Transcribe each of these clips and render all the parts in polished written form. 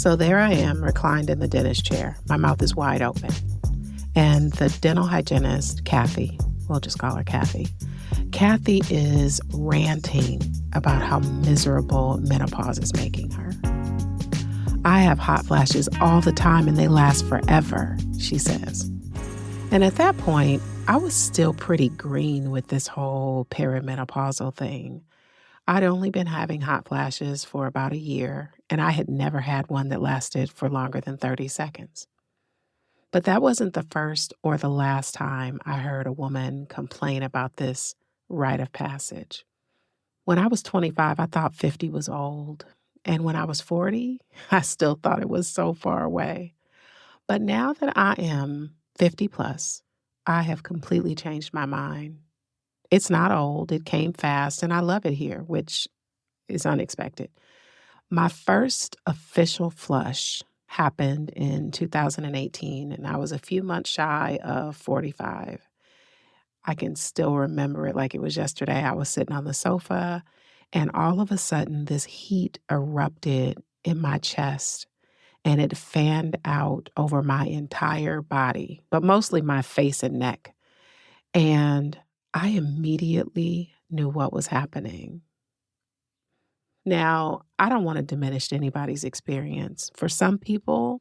So there I am, reclined in the dentist chair. My mouth is wide open. And the dental hygienist, Kathy, we'll just call her Kathy. Kathy is ranting about how miserable menopause is making her. I have hot flashes all the time and they last forever, she says. And at that point, I was still pretty green with this whole perimenopausal thing. I'd only been having hot flashes for about a year, and I had never had one that lasted for longer than 30 seconds. But that wasn't the first or the last time I heard a woman complain about this rite of passage. When I was 25, I thought 50 was old. And when I was 40, I still thought it was so far away. But now that I am 50 plus, I have completely changed my mind. It's not old, it came fast, and I love it here, which is unexpected. My first official flush happened in 2018, and I was a few months shy of 45. I can still remember it like it was yesterday. I was sitting on the sofa, and all of a sudden, this heat erupted in my chest, and it fanned out over my entire body, but mostly my face and neck. And I immediately knew what was happening. Now, I don't want to diminish anybody's experience. For some people,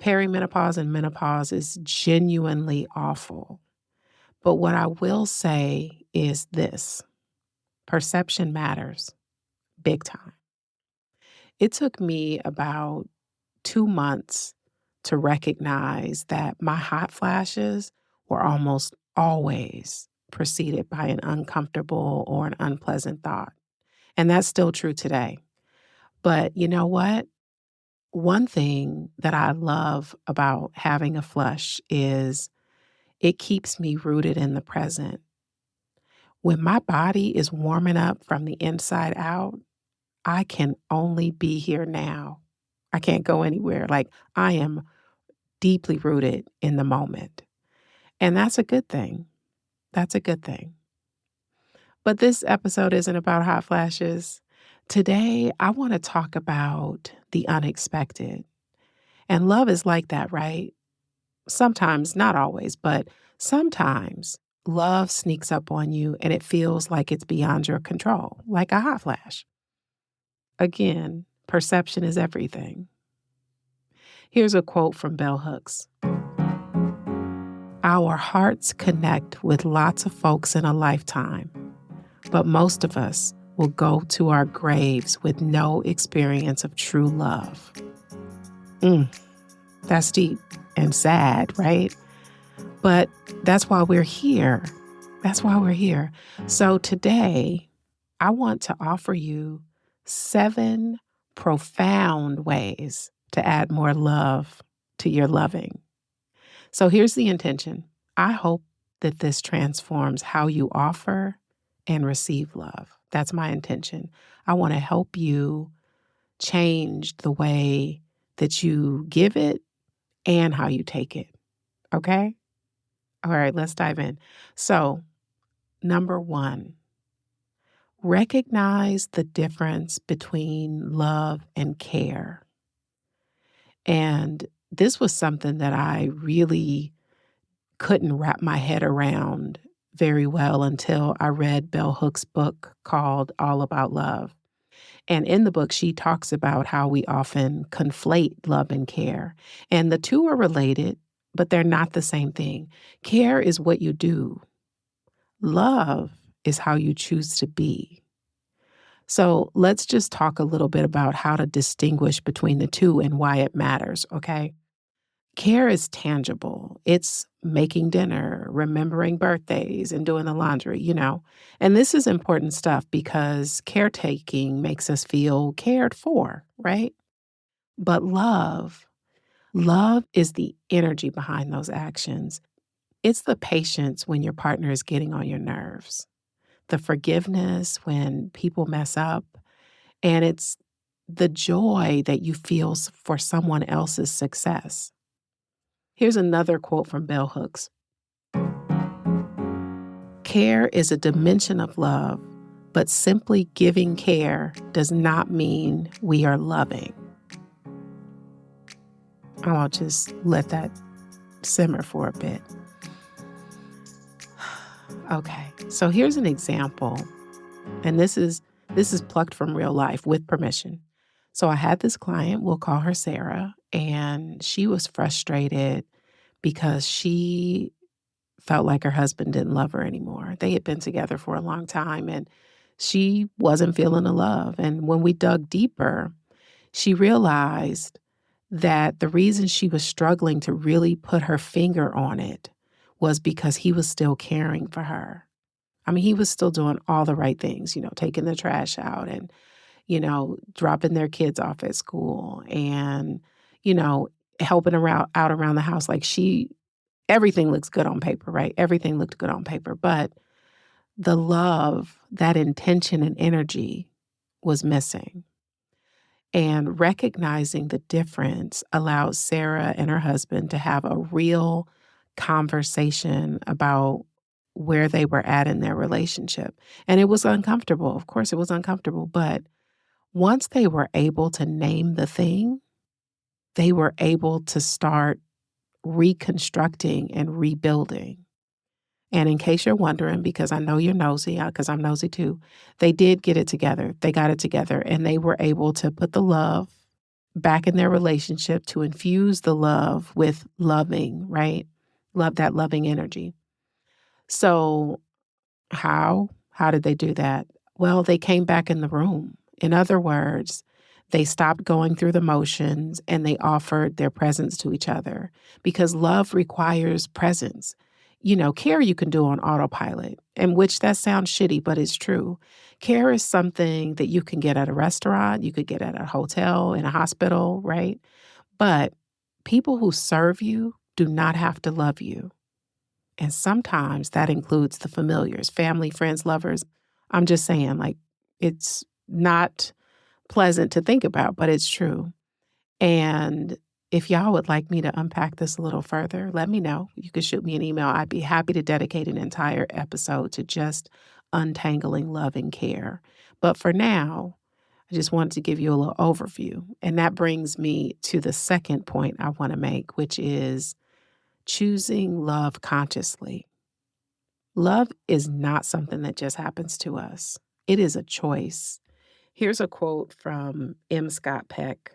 perimenopause and menopause is genuinely awful. But what I will say is this: perception matters big time. It took me about 2 months to recognize that my hot flashes were almost always preceded by an uncomfortable or an unpleasant thought. And that's still true today. But you know what? One thing that I love about having a flush is it keeps me rooted in the present. When my body is warming up from the inside out, I can only be here now. I can't go anywhere. Like, I am deeply rooted in the moment. And that's a good thing. That's a good thing. But this episode isn't about hot flashes. Today, I want to talk about the unexpected. And love is like that, right? Sometimes, not always, but sometimes love sneaks up on you and it feels like it's beyond your control, like a hot flash. Again, perception is everything. Here's a quote from Bell Hooks. Our hearts connect with lots of folks in a lifetime, but most of us will go to our graves with no experience of true love. That's deep and sad, right? But that's why we're here. That's why we're here. So today, I want to offer you 7 profound ways to add more love to your loving. So here's the intention. I hope that this transforms how you offer and receive love. That's my intention. I want to help you change the way that you give it and how you take it. Okay? All right, let's dive in. So, number 1, recognize the difference between love and care. And this was something that I really couldn't wrap my head around very well until I read Bell Hooks' book called All About Love. And in the book, she talks about how we often conflate love and care. And the two are related, but they're not the same thing. Care is what you do. Love is how you choose to be. So let's just talk a little bit about how to distinguish between the two and why it matters, okay? Care is tangible. It's making dinner, remembering birthdays, and doing the laundry, And this is important stuff because caretaking makes us feel cared for, right? But love is the energy behind those actions. It's the patience when your partner is getting on your nerves, the forgiveness when people mess up, and it's the joy that you feel for someone else's success. Here's another quote from Bell Hooks. Care is a dimension of love, but simply giving care does not mean we are loving. I'll just let that simmer for a bit. Okay, so here's an example, and this is plucked from real life with permission. So I had this client, we'll call her Sarah, and she was frustrated because she felt like her husband didn't love her anymore. They had been together for a long time and she wasn't feeling the love. And when we dug deeper, she realized that the reason she was struggling to really put her finger on it was because he was still caring for her. I mean, he was still doing all the right things, taking the trash out and, dropping their kids off at school and, you know, helping around out around the house. Like everything looks good on paper, right? Everything looked good on paper. But the love, that intention and energy was missing. And recognizing the difference allowed Sarah and her husband to have a real conversation about where they were at in their relationship. And it was uncomfortable. Of course, it was uncomfortable. But once they were able to name the thing, they were able to start reconstructing and rebuilding. And in case you're wondering, because I know you're nosy, because I'm nosy too, they did get it together. They got it together and they were able to put the love back in their relationship, to infuse the love with loving, right? Love, that loving energy. So how did they do that? Well, they came back in the room. In other words, they stopped going through the motions and they offered their presence to each other because love requires presence. Care you can do on autopilot, and which that sounds shitty, but it's true. Care is something that you can get at a restaurant, you could get at a hotel, in a hospital, right? But people who serve you do not have to love you. And sometimes that includes the familiars, family, friends, lovers. I'm just saying, like, it's not pleasant to think about, but it's true. And if y'all would like me to unpack this a little further, let me know. You can shoot me an email. I'd be happy to dedicate an entire episode to just untangling love and care. But for now, I just wanted to give you a little overview. And that brings me to the second point I want to make, which is choosing love consciously. Love is not something that just happens to us. It is a choice. Here's a quote from M. Scott Peck.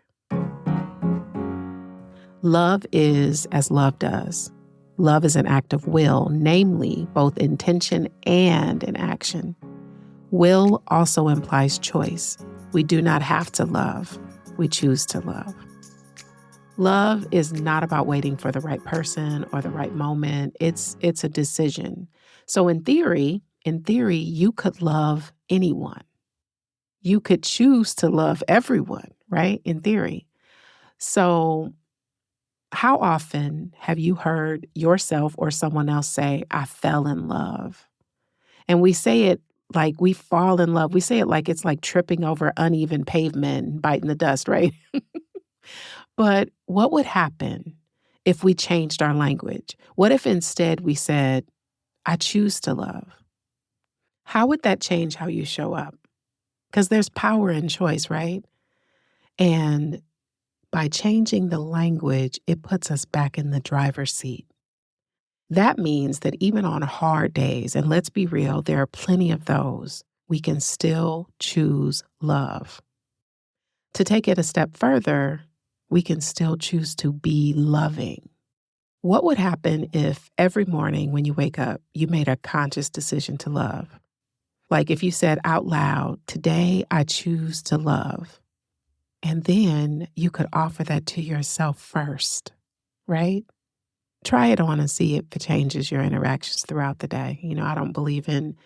Love is as love does. Love is an act of will, namely both intention and an action. Will also implies choice. We do not have to love. We choose to love. Love is not about waiting for the right person or the right moment. It's a decision. So in theory, you could love anyone. You could choose to love everyone, right? In theory. So how often have you heard yourself or someone else say, I fell in love? And we say it like we fall in love. We say it like it's like tripping over uneven pavement and biting the dust, right? But what would happen if we changed our language? What if instead we said, I choose to love? How would that change how you show up? Because there's power in choice, right? And by changing the language, it puts us back in the driver's seat. That means that even on hard days, and let's be real, there are plenty of those, we can still choose love. To take it a step further, we can still choose to be loving. What would happen if every morning when you wake up, you made a conscious decision to love? Like if you said out loud, today I choose to love. And then you could offer that to yourself first, right? Try it on and see if it changes your interactions throughout the day. I don't believe in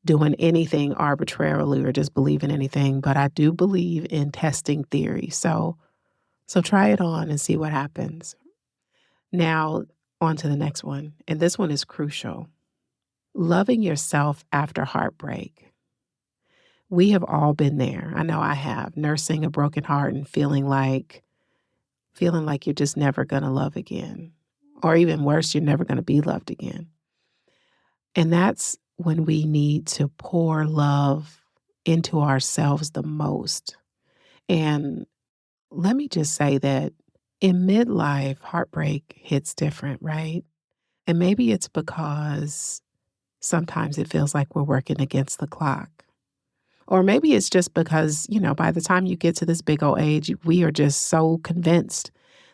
doing anything arbitrarily or just believing anything, but I do believe in testing theory. So try it on and see what happens. Now, on to the next one. And this one is crucial. Loving yourself after heartbreak. We have all been there. I know I have, nursing a broken heart and feeling like you're just never going to love again. Or even worse, you're never going to be loved again. And that's when we need to pour love into ourselves the most. And let me just say that In midlife, heartbreak hits different, right? And maybe it's because sometimes it feels like we're working against the clock. Or maybe it's just because, by the time you get to this big old age, we are just so convinced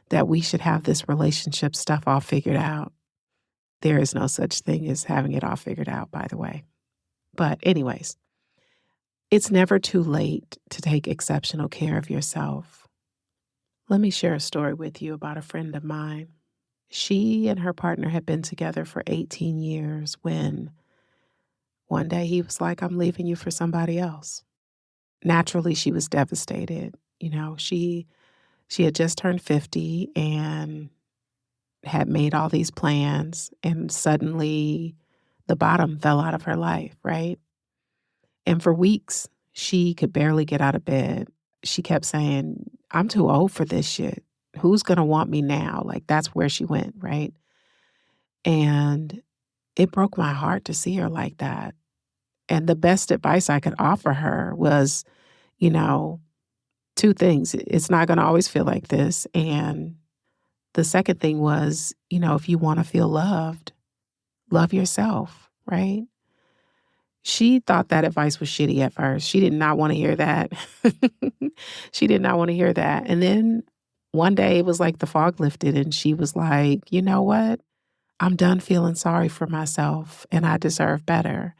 that we should have this relationship stuff all figured out. There is no such thing as having it all figured out, by the way. But, anyways, it's never too late to take exceptional care of yourself. Let me share a story with you about a friend of mine. She and her partner had been together for 18 years when one day he was like, I'm leaving you for somebody else. Naturally, she was devastated. She had just turned 50 and had made all these plans, and suddenly the bottom fell out of her life, right? And for weeks, she could barely get out of bed. She kept saying, I'm too old for this shit. Who's going to want me now? Like, that's where she went, right? And it broke my heart to see her like that. And the best advice I could offer her was, you know, two things. It's not going to always feel like this. And the second thing was, if you want to feel loved, love yourself, right? She thought that advice was shitty at first. She did not want to hear that. She did not want to hear that. And then one day it was like the fog lifted and she was like, you know what? I'm done feeling sorry for myself and I deserve better.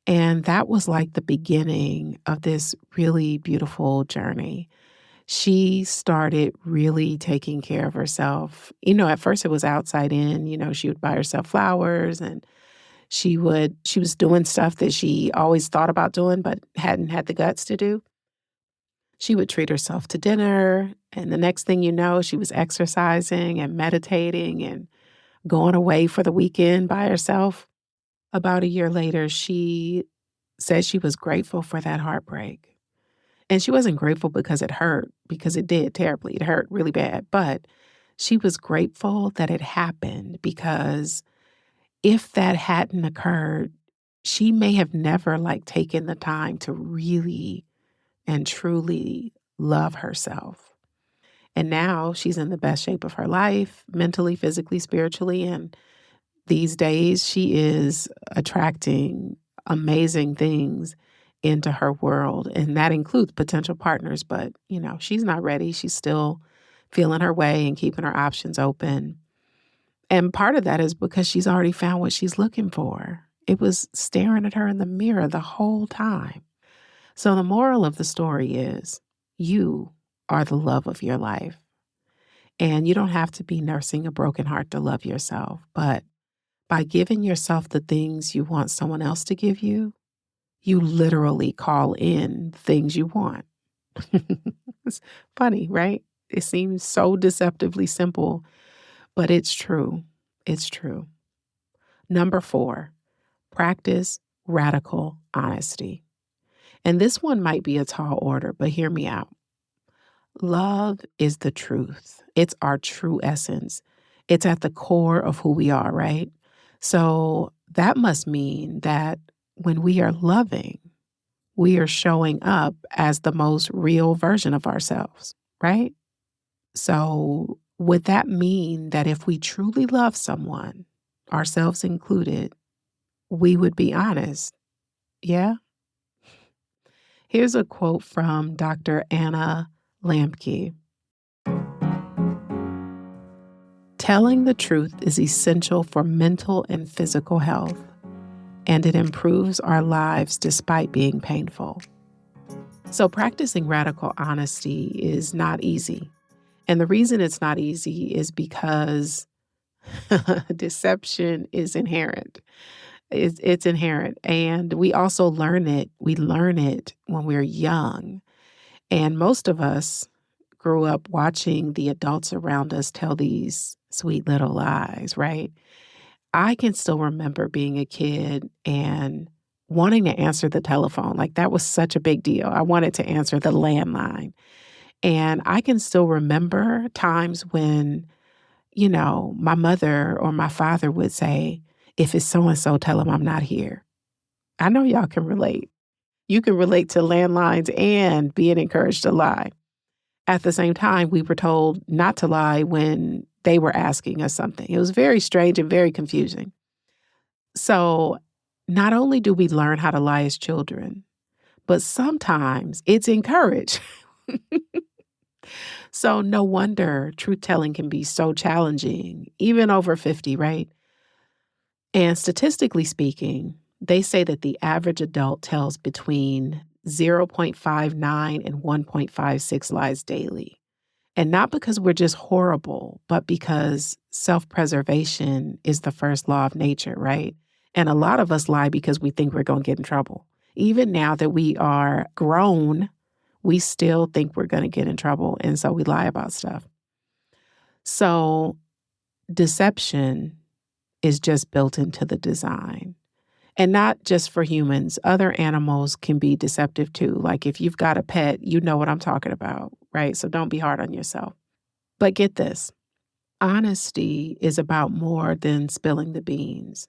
And that was like the beginning of this really beautiful journey. She started really taking care of herself. At first it was outside in, she would buy herself flowers and she was doing stuff that she always thought about doing but hadn't had the guts to do. She would treat herself to dinner, and the next thing you know, she was exercising and meditating and going away for the weekend by herself. About a year later, she said she was grateful for that heartbreak. And she wasn't grateful because it hurt, because it did terribly. It hurt really bad. But she was grateful that it happened because if that hadn't occurred, she may have never taken the time to really and truly love herself. And now she's in the best shape of her life, mentally, physically, spiritually. And these days she is attracting amazing things into her world. And that includes potential partners. But, she's not ready. She's still feeling her way and keeping her options open. And part of that is because she's already found what she's looking for. It was staring at her in the mirror the whole time. So the moral of the story is you are the love of your life. And you don't have to be nursing a broken heart to love yourself. But by giving yourself the things you want someone else to give you, you literally call in things you want. It's funny, right? It seems so deceptively simple, but it's true. It's true. Number 4, practice radical honesty. And this one might be a tall order, but hear me out. Love is the truth. It's our true essence. It's at the core of who we are, right? So that must mean that when we are loving, we are showing up as the most real version of ourselves, right? So would that mean that if we truly love someone, ourselves included, we would be honest? Yeah? Here's a quote from Dr. Anna Lampke. Telling the truth is essential for mental and physical health, and it improves our lives despite being painful. So practicing radical honesty is not easy. And the reason it's not easy is because deception is inherent. It's inherent. And we also learn it. We learn it when we're young. And most of us grew up watching the adults around us tell these sweet little lies, right? I can still remember being a kid and wanting to answer the telephone. Like that was such a big deal. I wanted to answer the landline. And I can still remember times when, my mother or my father would say, if it's so-and-so, tell them I'm not here. I know y'all can relate. You can relate to landlines and being encouraged to lie. At the same time, we were told not to lie when they were asking us something. It was very strange and very confusing. So, not only do we learn how to lie as children, but sometimes it's encouraged. So, no wonder truth telling can be so challenging, even over 50, right? And statistically speaking, they say that the average adult tells between 0.59 and 1.56 lies daily. And not because we're just horrible, but because self preservation is the first law of nature, right? And a lot of us lie because we think we're going to get in trouble. Even now that we are grown, we still think we're going to get in trouble. And so we lie about stuff. So deception is just built into the design. And not just for humans, other animals can be deceptive too. Like if you've got a pet, you know what I'm talking about, right? So don't be hard on yourself. But get this, honesty is about more than spilling the beans.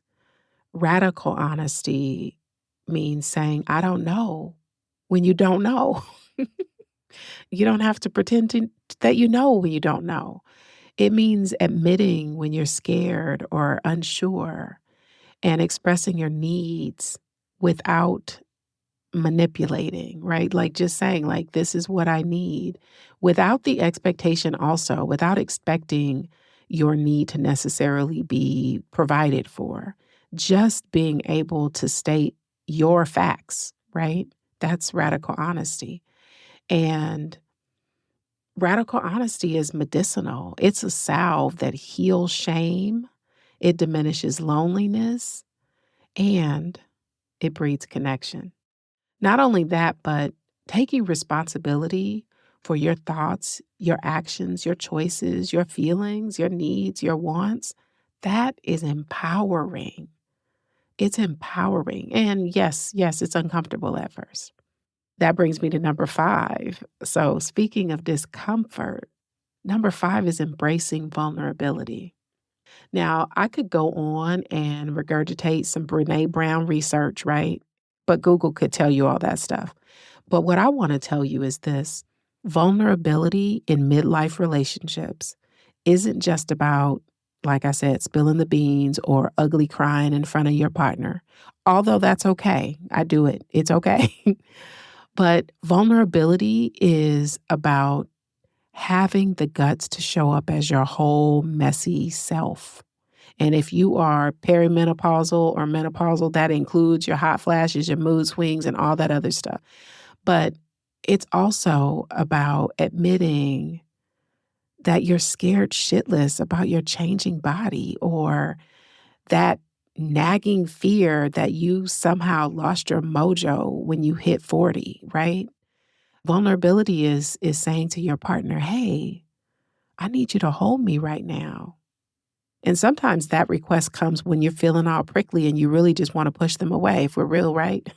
Radical honesty means saying, I don't know when you don't know. You don't have to that you know when you don't know. It means admitting when you're scared or unsure and expressing your needs without manipulating, right? Like just saying, like, this is what I need without the expectation, also, without expecting your need to necessarily be provided for. Just being able to state your facts, right? That's radical honesty. And radical honesty is medicinal. It's a salve that heals shame, it diminishes loneliness, and it breeds connection. Not only that, but taking responsibility for your thoughts, your actions, your choices, your feelings, your needs, your wants, that is empowering. It's empowering. And yes, it's uncomfortable at first. That brings me to number 5. So, speaking of discomfort, number 5 is embracing vulnerability. Now, I could go on and regurgitate some Brene Brown research, right? But Google could tell you all that stuff. But what I want to tell you is this: vulnerability in midlife relationships isn't just about, like I said, spilling the beans or ugly crying in front of your partner. Although that's okay. I do it. It's okay. But vulnerability is about having the guts to show up as your whole messy self. And if you are perimenopausal or menopausal, that includes your hot flashes, your mood swings, and all that other stuff. But it's also about admitting that you're scared shitless about your changing body, or that nagging fear that you somehow lost your mojo when you hit 40, right? Vulnerability is saying to your partner, hey, I need you to hold me right now. And sometimes that request comes when you're feeling all prickly and you really just want to push them away, if we're real, right?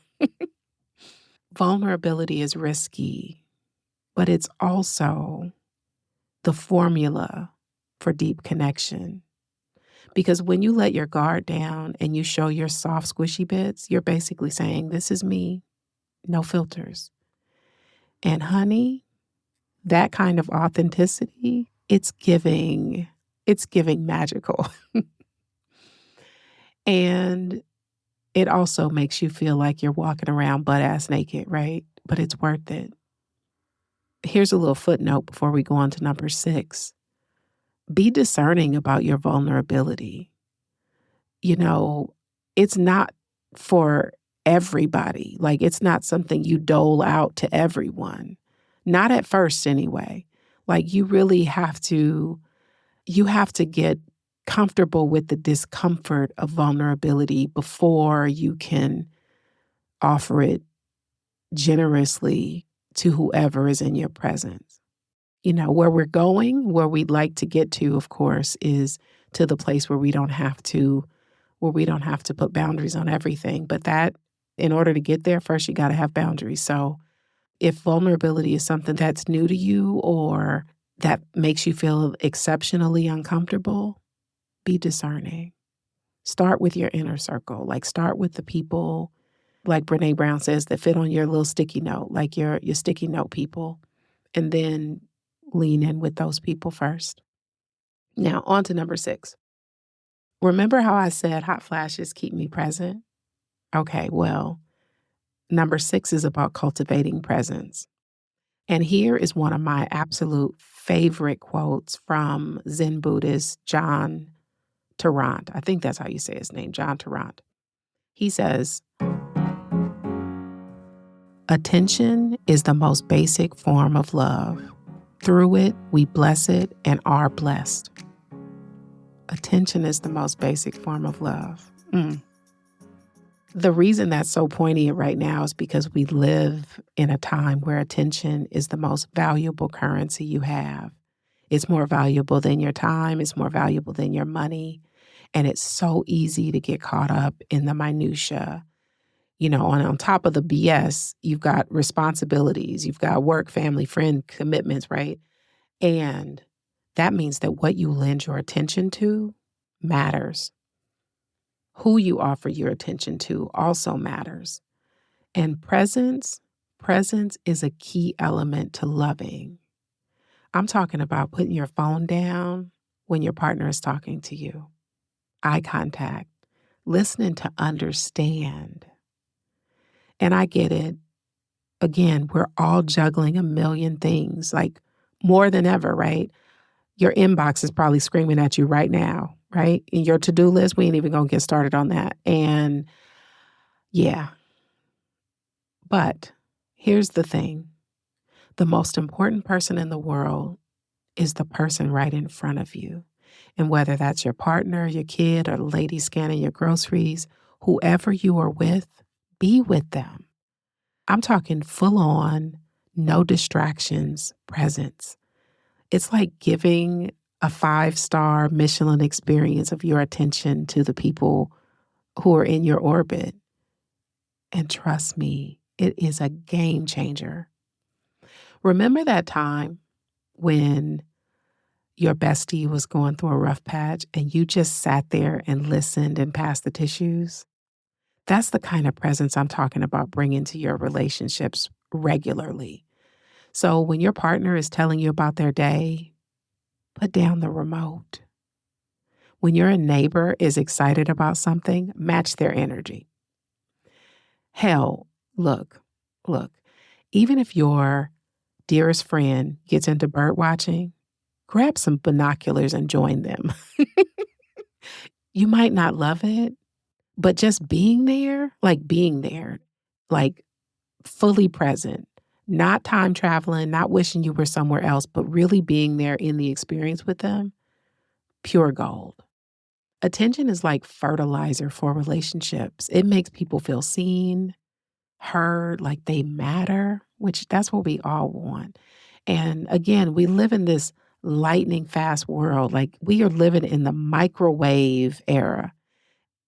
Vulnerability is risky, but it's also the formula for deep connection. Because when you let your guard down and you show your soft, squishy bits, you're basically saying, this is me, no filters. And honey, that kind of authenticity, it's giving magical. And it also makes you feel like you're walking around butt ass naked, right? But it's worth it. Here's a little footnote before we go on to number 6. Be discerning about your vulnerability. You know, it's not for everybody. Like, it's not something you dole out to everyone. Not at first, anyway. Like, you have to get comfortable with the discomfort of vulnerability before you can offer it generously to whoever is in your presence. You know, where we're going, where we'd like to get to, of course, is to the place where we don't have to put boundaries on everything. But that, in order to get there, first you got to have boundaries. So if vulnerability is something that's new to you or that makes you feel exceptionally uncomfortable, be discerning. Start with your inner circle. Like, start with the people, like Brene Brown says, that fit on your little sticky note, like your sticky note people. And then lean in with those people first. Now, on to number 6. Remember how I said hot flashes keep me present? Okay, well, number 6 is about cultivating presence. And here is one of my absolute favorite quotes from Zen Buddhist John Tarrant. I think that's how you say his name, John Tarrant. He says, "Attention is the most basic form of love. Through it, we bless it and are blessed." Attention is the most basic form of love. The reason that's so poignant right now is because we live in a time where attention is the most valuable currency you have. It's more valuable than your time, it's more valuable than your money, and it's so easy to get caught up in the minutia. On top of the BS, you've got responsibilities, you've got work, family, friend commitments, right? And that means that what you lend your attention to matters. Who you offer your attention to also matters. And presence is a key element to loving. I'm talking about putting your phone down when your partner is talking to you. Eye contact, listening to understand. And I get it. Again, we're all juggling a million things, like more than ever, right? Your inbox is probably screaming at you right now, right? In your to-do list, we ain't even gonna get started on that. And yeah, but here's the thing. The most important person in the world is the person right in front of you. And whether that's your partner, your kid, or the lady scanning your groceries, whoever you are with, be with them. I'm talking full on, no distractions, presence. It's like giving a 5-star Michelin experience of your attention to the people who are in your orbit. And trust me, it is a game changer. Remember that time when your bestie was going through a rough patch and you just sat there and listened and passed the tissues? That's the kind of presence I'm talking about bringing to your relationships regularly. So when your partner is telling you about their day, put down the remote. When your neighbor is excited about something, match their energy. Hell, look, even if your dearest friend gets into bird watching, grab some binoculars and join them. You might not love it, but just being there, like fully present, not time traveling, not wishing you were somewhere else, but really being there in the experience with them, pure gold. Attention is like fertilizer for relationships. It makes people feel seen, heard, like they matter, which that's what we all want. And again, we live in this lightning fast world. Like we are living in the microwave era.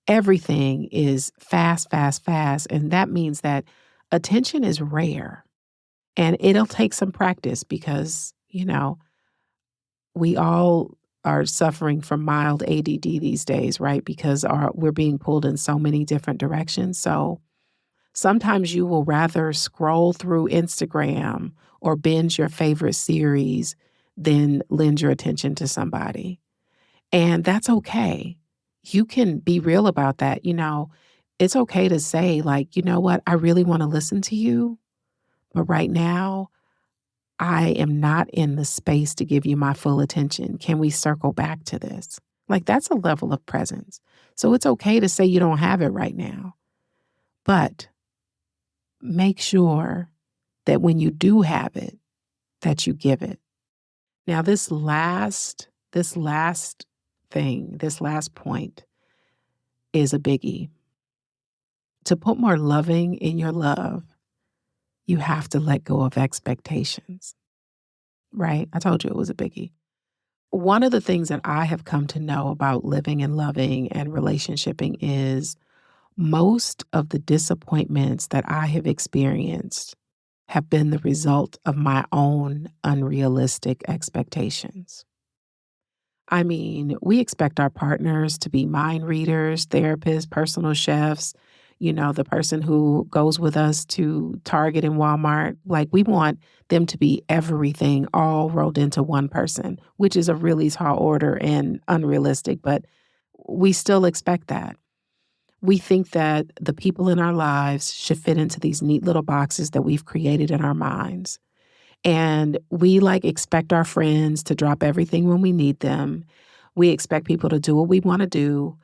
Everything is fast, fast, fast. And that means that attention is rare and it'll take some practice because, we all are suffering from mild ADD these days, right? Because we're being pulled in so many different directions. So sometimes you will rather scroll through Instagram or binge your favorite series than lend your attention to somebody. And that's okay. You can be real about that. It's okay to say, like, you know what, I really want to listen to you, but right now, I am not in the space to give you my full attention. Can we circle back to this? Like, that's a level of presence. So it's okay to say you don't have it right now, but make sure that when you do have it, that you give it. Now, this last point is a biggie. To put more loving in your love, you have to let go of expectations, right? I told you it was a biggie. One of the things that I have come to know about living and loving and relationshiping is most of the disappointments that I have experienced have been the result of my own unrealistic expectations. I mean, we expect our partners to be mind readers, therapists, personal chefs, the person who goes with us to Target and Walmart. Like, we want them to be everything all rolled into one person, which is a really tall order and unrealistic, but we still expect that. We think that the people in our lives should fit into these neat little boxes that we've created in our minds. And we expect our friends to drop everything when we need them. We expect people to do what we want to do,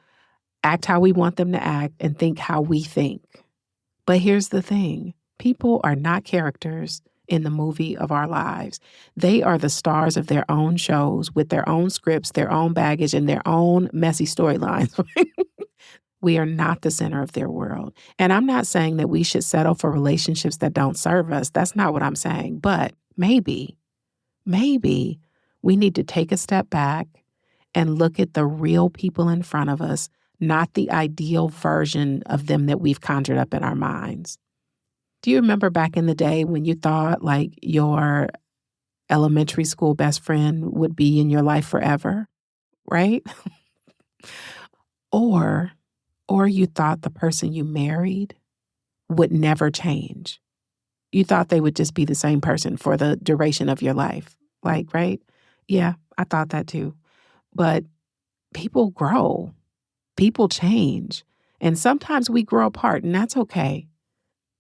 act how we want them to act, and think how we think. But here's the thing. People are not characters in the movie of our lives. They are the stars of their own shows with their own scripts, their own baggage, and their own messy storylines. We are not the center of their world. And I'm not saying that we should settle for relationships that don't serve us. That's not what I'm saying. But maybe we need to take a step back and look at the real people in front of us, not the ideal version of them that we've conjured up in our minds. Do you remember back in the day when you thought your elementary school best friend would be in your life forever, right? Or you thought the person you married would never change. You thought they would just be the same person for the duration of your life. Right? Yeah, I thought that too. But people grow, people change, and sometimes we grow apart, and that's okay.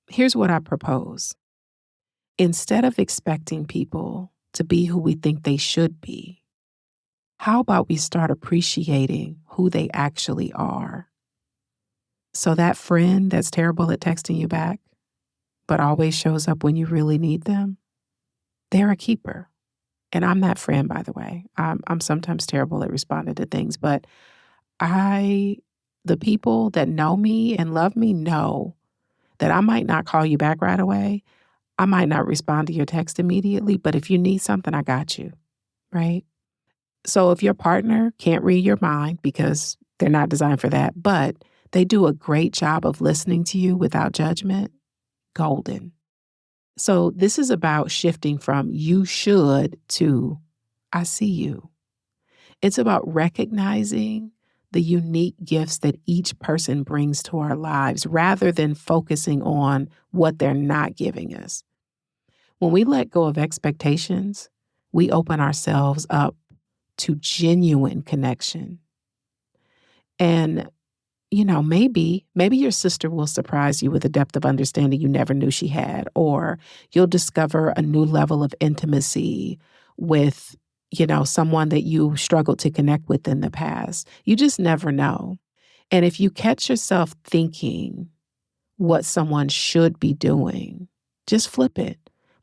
Here's what I propose. Instead of expecting people to be who we think they should be, how about we start appreciating who they actually are? So that friend that's terrible at texting you back, but always shows up when you really need them, they're a keeper. And I'm that friend, by the way. I'm sometimes terrible at responding to things, but the people that know me and love me know that I might not call you back right away. I might not respond to your text immediately, but if you need something, I got you, right? So if your partner can't read your mind because they're not designed for that, but they do a great job of listening to you without judgment, golden. So this is about shifting from you should to I see you. It's about recognizing the unique gifts that each person brings to our lives rather than focusing on what they're not giving us. When we let go of expectations, we open ourselves up to genuine connection. And, maybe your sister will surprise you with a depth of understanding you never knew she had, or you'll discover a new level of intimacy with, someone that you struggled to connect with in the past. You just never know. And if you catch yourself thinking what someone should be doing, just flip it.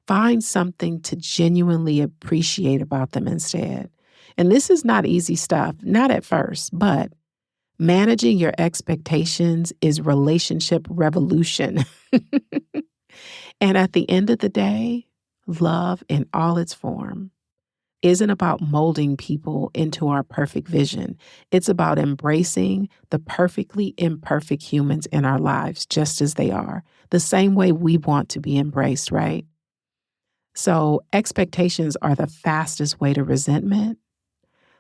Find something to genuinely appreciate about them instead. And this is not easy stuff, not at first, but managing your expectations is relationship revolution. And at the end of the day, love in all its form isn't about molding people into our perfect vision. It's about embracing the perfectly imperfect humans in our lives just as they are, the same way we want to be embraced, right? So expectations are the fastest way to resentment.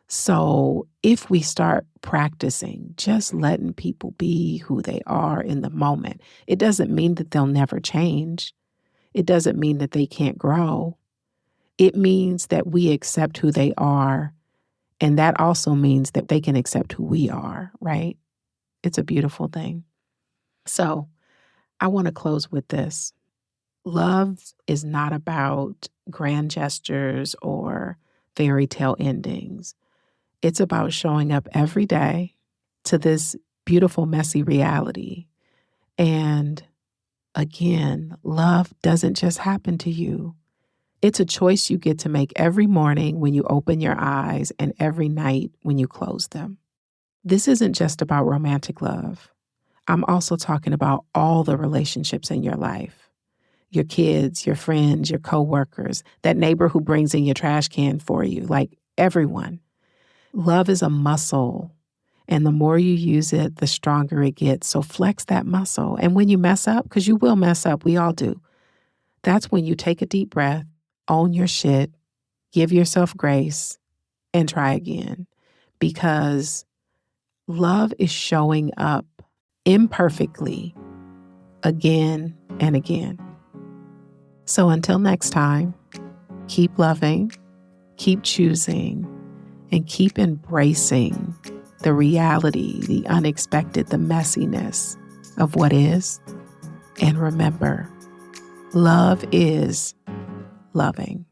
So if we start practicing just letting people be who they are in the moment, it doesn't mean that they'll never change. It doesn't mean that they can't grow. It means that we accept who they are. And that also means that they can accept who we are, right? It's a beautiful thing. So I want to close with this. Love is not about grand gestures or fairy tale endings. It's about showing up every day to this beautiful, messy reality. And again, love doesn't just happen to you. It's a choice you get to make every morning when you open your eyes and every night when you close them. This isn't just about romantic love. I'm also talking about all the relationships in your life. Your kids, your friends, your coworkers, that neighbor who brings in your trash can for you, everyone. Love is a muscle, and the more you use it, the stronger it gets. So flex that muscle. And when you mess up, because you will mess up, we all do, that's when you take a deep breath, own your shit, give yourself grace, and try again. Because love is showing up imperfectly again and again. So until next time, keep loving, keep choosing, and keep embracing the reality, the unexpected, the messiness of what is. And remember, love is loving.